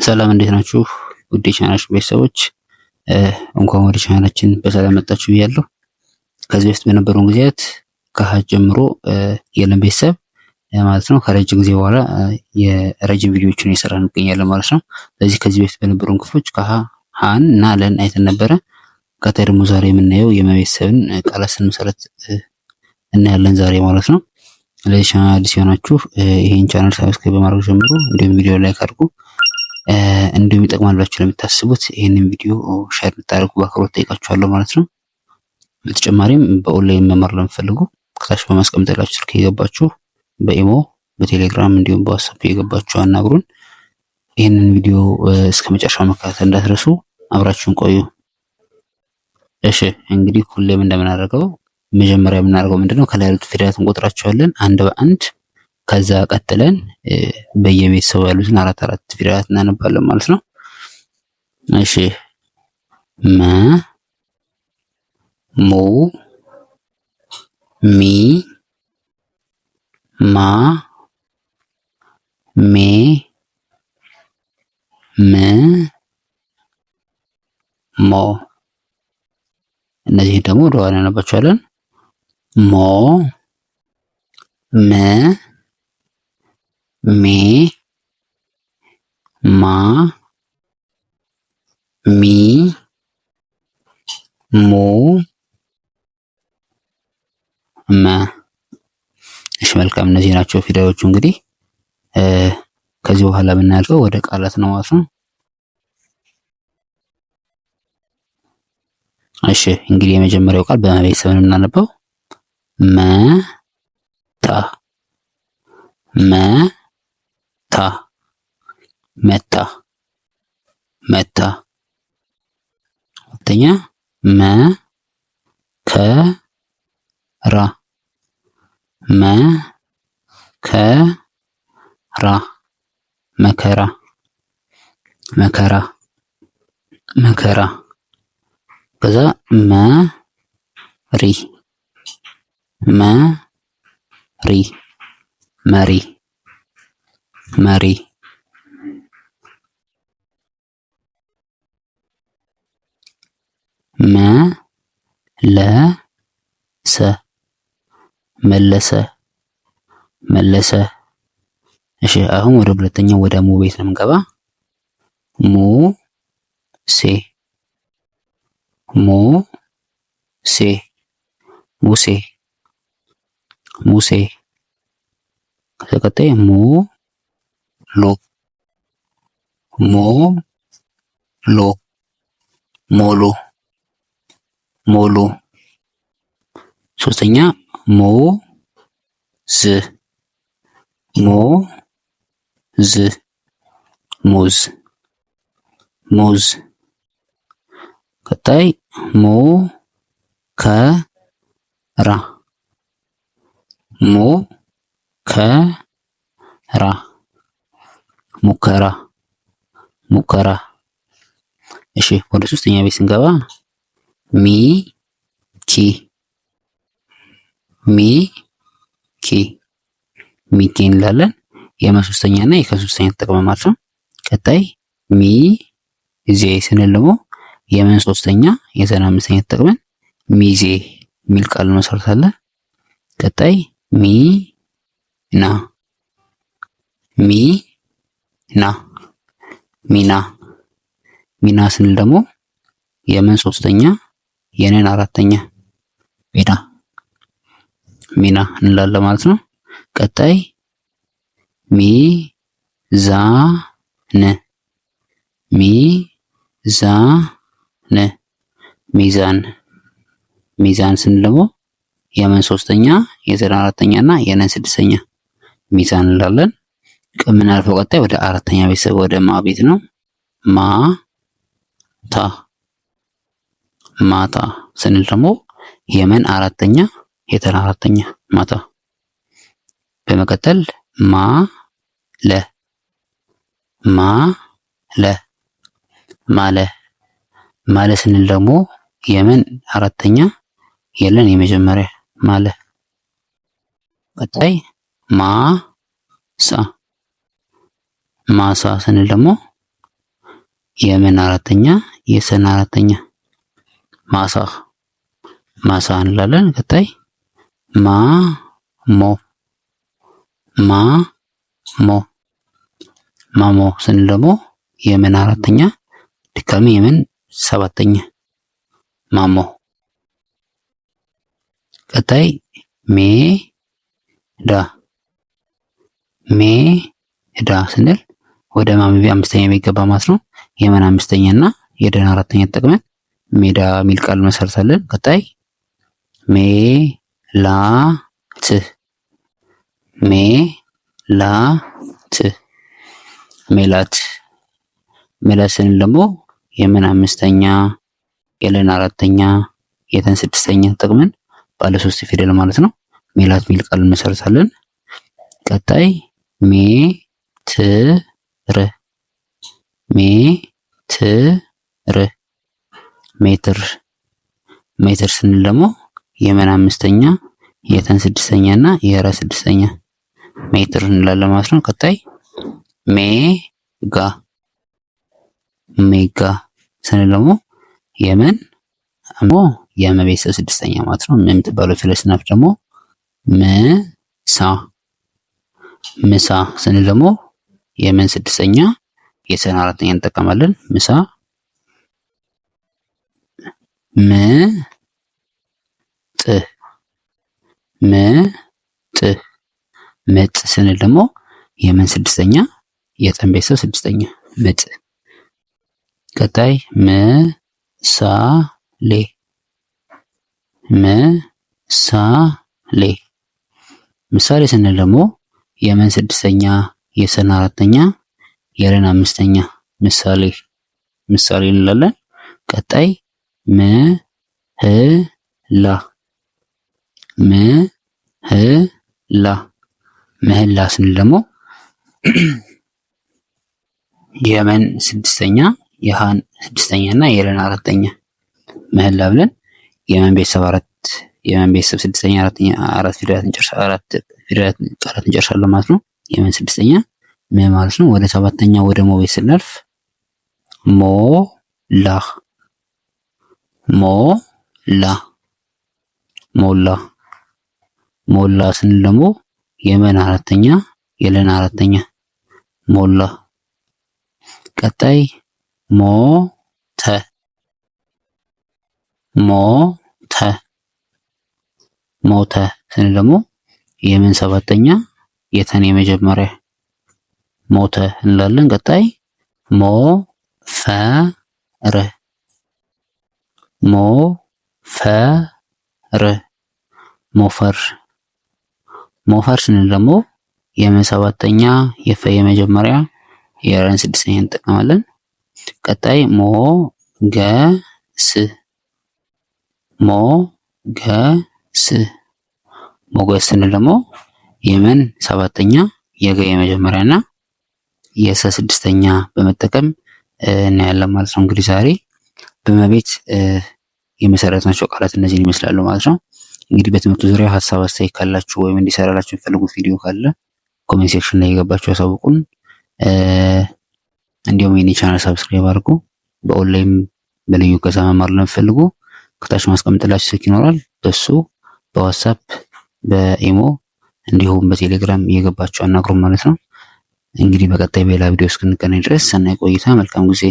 ሰላም እንዴት ናችሁ? ውድ የቻናላችን ቤተሰቦች እንኳን ወደ ቻናላችን በሰላም መጣችሁ ብያለሁ። ከዚህ በፊት በነበሩን ጊዜያት ከሀ ጀምሮ የለም ቤተሰብ ማለት ነው ከረጅም ጊዜ በኋላ የረጅም ቪዲዮዎችን እየሰራን እንገኛለን ማለት ነው። ስለዚህ ከዚህ በፊት በነበሩን ክፍሎች ከሀ ሀን እና ለን አይተን ነበረ። ቀጣይ ደግሞ ዛሬ የምናየው የመቤተሰብን ቃላት ስንመሰረት እናያለን ዛሬ ማለት ነው። ለዚህ ቻናል አዲስ የሆናችሁ ይሄን ቻናል ሰብስክራይብ በማድረግ ጀምሮ እንዲሁም ቪዲዮ ላይክ አድርጉ። እንዲሁም ይጠቅማል ብላችሁ ለምታስቡት ይሄንን ቪዲዮ ሼር እንድታደርጉ በአክብሮት ጠይቃችኋለሁ ማለት ነው። በተጨማሪም በኦንላይን መማር ለምትፈልጉ ከታች በማስቀመጥላችሁ ስልክ የገባችሁ በኢሞ በቴሌግራም እንዲሁም በዋትስአፕ የገባችሁ አናግሩን። ይሄንን ቪዲዮ እስከ መጨረሻው መከታተል እንዳትረሱ። አብራችሁን ቆዩ። እሺ እንግዲህ ሁሌም እንደምናደርገው መጀመሪያ የምናደርገው ምንድነው ከላይ ያሉት ፊደላት እንቆጥራቸዋለን አንድ በአንድ ከዛ ቀጥለን በየቤተሰቡ ያሉትን አራት ፊደላት እናነባለን ማለት ነው። እሺ መ ሙ ሚ ማ ሜ ም ሞ እነዚህ ደግሞ ወደ ኋላ እናነባቸዋለን። ሞ መ ሜ ማ ሚ ሙ መ። እሺ መልካም እነዚህ ናቸው ፊደሎቹ። እንግዲህ ከዚህ በኋላ የምናልፈው ወደ ቃላት ነው ማለት ነው። እሺ እንግዲህ የመጀመሪያው ቃል በመቤተሰብ ነው የምናነበው። መታ መታ መታ መታ። ሁለተኛ መከራ መከራ መከራ መከራ መከራ። ከዛ መሪ መሪ መሪ መሪ። መለሰ መለሰ መለሰ። እሺ አሁን ወደ ሁለተኛው ወደ ሙ ቤት ነው የምንገባ። ሙሴ ሙሴ ሙሴ ሙሴ። ከቀጣይ ሙሉ ሙሉ ሙሉ ሙሉ። ሶስተኛ ሙዝ ሙዝ ሙዝ ሙዝ። ቀጣይ ሙከራ ሙከራ ሙከራ ሙከራ። እሺ ወደ ሶስተኛ ቤት ስንገባ ሚኪ ሚኪ ሚኪ እንላለን። የመሶስተኛ እና የከሶስተኛ ተጠቅመን ማለት ነው። ቀጣይ ሚዜ ስንል ደግሞ የመን ሶስተኛ የዘን አምስተኛ ተጠቅመን ሚዜ የሚል ቃል እንመሰርታለን። ቀጣይ ሚና ሚና ሚና ሚና ስንል ደግሞ የመን ሶስተኛ የነን አራተኛ ሚና ሚና እንላለን ማለት ነው። ቀጣይ ሚዛን ሚዛን ሚዛን ሚዛን ስንል ደግሞ የመን ሶስተኛ የዘን አራተኛ እና የነን ስድስተኛ ሚዛን እንላለን። ከምናልፈው ቀጣይ ወደ አራተኛ ቤተሰብ ወደ ማ ቤት ነው። ማታ ማታ ስንል ደግሞ የመን አራተኛ የዘን አራተኛ ማታ። በመቀጠል ማለ ማለ ማለ ማለ ስንል ደግሞ የመን አራተኛ የለን የመጀመሪያ ማለ። ቀጣይ ማሳ ማሳ ስንል ደግሞ የምን አራተኛ የሰን አራተኛ ማሳ ማሳ እንላለን። ቀጣይ ማ ሞ ማሞ ስንል ደግሞ የምን አራተኛ ድጋሚ የምን ሰባተኛ ማሞ። ቀጣይ ሜዳ ስንል ወደ ማንበቢያ አምስተኛ የሚገባ ማለት ነው። የመን አምስተኛ እና የደን አራተኛ ተጠቅመን ሜዳ የሚል ቃል መሰርታለን። ቀጣይ ሜላት ሜላት ስንል ደግሞ የመን አምስተኛ የለን አራተኛ የተን ስድስተኛ ተጠቅመን ባለ 3 ፊደል ማለት ነው ሜላት የሚል ቃል መሰርታለን። ቀጣይ ሜትር ሜትር ስንል ደግሞ የመን አምስተኛ የተን ስድስተኛ እና የራ ስድስተኛ ሜትር እንላለን ማለት ነው። ቀጣይ ሜጋ ስንል ደግሞ የመን የመቤተሰብ ስድስተኛ ማለት ነው። የምትባለው ፊደል ስናፍ ደግሞ ምሳ ስንል ደግሞ የመን ስድስተኛ የሰን አራተኛ እንጠቀማለን። ምሳ ምጥ ስንል ደግሞ የመን ስድስተኛ የጠን ቤተሰብ ስድስተኛ ምጥ። ቀጣይ ምሳሌ ስንል ደግሞ የመን ስድስተኛ የሰን አራተኛ የለን አምስተኛ ምሳሌ እንላለን። ቀጣይ ምህላ ስንል ደግሞ የመን ስድስተኛ የሃን ስድስተኛ እና የለን አራተኛ ምህላ ብለን የመን ቤተሰብ ስድስተኛ አራት ፊደላት እንጨርሳለን ማለት ነው። የመን ስድስተኛ ማለት ነው። ወደ ሰባተኛ ወደ ሞ ቤት ስናልፍ ሞላ ስንል ደግሞ የመን አራተኛ የለን አራተኛ ሞላ። ቀጣይ ሞተ ስንል ደግሞ የመን ሰባተኛ የተን የመጀመሪያ ሞተ እንላለን። ቀጣይ ሞፈር ስንል ደግሞ የመን ሰባተኛ የፈ የመጀመሪያ የረን ስድስተኛ እንጠቀማለን። ቀጣይ ሞገስ ስንል ደግሞ የመን ሰባተኛ የገ የመጀመሪያ እና የሰ ስድስተኛ በመጠቀም እናያለን ማለት ነው። እንግዲህ ዛሬ በመቤት የመሰረትናቸው ቃላት እነዚህን ይመስላሉ ማለት ነው። እንግዲህ በትምህርቱ ዙሪያ ሀሳብ አስተያየት ካላችሁ ወይም እንዲሰራላችሁ የሚፈልጉት ቪዲዮ ካለ ኮሜንት ሴክሽን ላይ የገባችሁ ያሳውቁን። እንዲሁም የኔ ቻናል ሰብስክራይብ አድርጉ። በኦንላይን በልዩ እገዛ መማር ለምትፈልጉ ከታች ማስቀምጥላችሁ ስልክ ይኖራል። በሱ በዋትስአፕ በኢሞ እንዲሁም በቴሌግራም እየገባችሁ አናግሩም ማለት ነው። እንግዲህ በቀጣይ በሌላ ቪዲዮ እስክንገናኝ ድረስ ሰናይ ቆይታ፣ መልካም ጊዜ